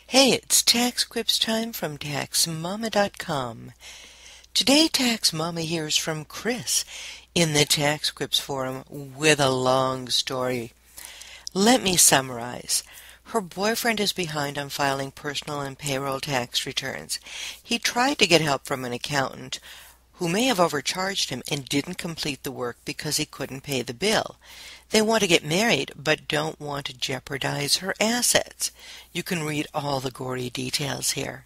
Hey, it's TaxQuips time from TaxMama.com. Today, TaxMama hears from Kris in the TaxQuips Forum with a long story. Let me summarize. Her boyfriend is behind on filing personal and payroll tax returns. He tried to get help from an accountant who may have overcharged him and didn't complete the work because he couldn't pay the bill. They want to get married but don't want to jeopardize her assets. You can read all the gory details here.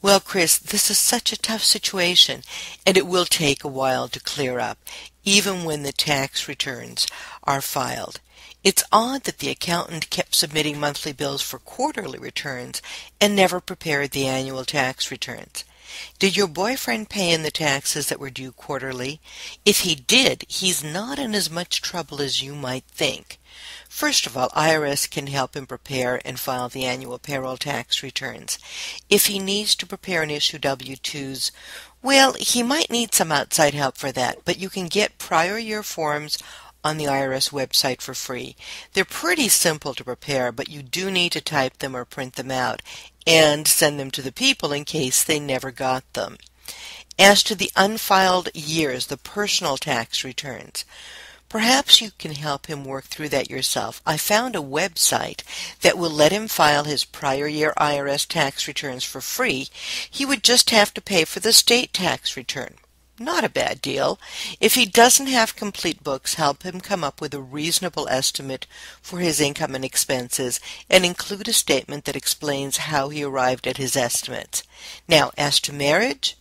Well, Kris, this is such a tough situation, and it will take a while to clear up, even when the tax returns are filed. It's odd that the accountant kept submitting monthly bills for quarterly returns and never prepared the annual tax returns. Did your boyfriend pay in the taxes that were due quarterly? If he did, he's not in as much trouble as you might think. First of all, IRS can help him prepare and file the annual payroll tax returns. If he needs to prepare and issue W-2s, well, he might need some outside help for that, but you can get prior year forms on the IRS website for free. They're pretty simple to prepare, but you do need to type them or print them out and send them to the people in case they never got them. As to the unfiled years, the personal tax returns, perhaps you can help him work through that yourself. I found a website that will let him file his prior year IRS tax returns for free. He would just have to pay for the state tax return. Not a bad deal. If he doesn't have complete books, help him come up with a reasonable estimate for his income and expenses and include a statement that explains how he arrived at his estimates. Now, as to marriage,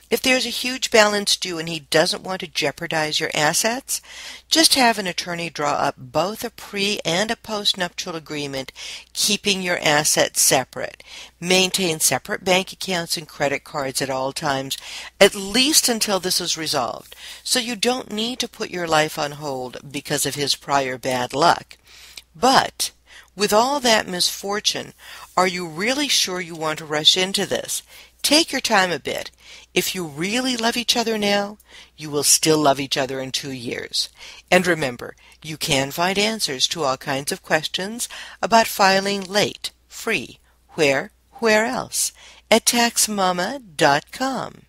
if there's a huge balance due and he doesn't want to jeopardize your assets, just have an attorney draw up both a pre- and a post-nuptial agreement, keeping your assets separate. Maintain separate bank accounts and credit cards at all times, at least until this is resolved, so you don't need to put your life on hold because of his prior bad luck. But with all that misfortune, are you really sure you want to rush into this? Take your time a bit. If you really love each other now, you will still love each other in 2 years. And remember, you can find answers to all kinds of questions about filing late, free, where else? At TaxMama.com.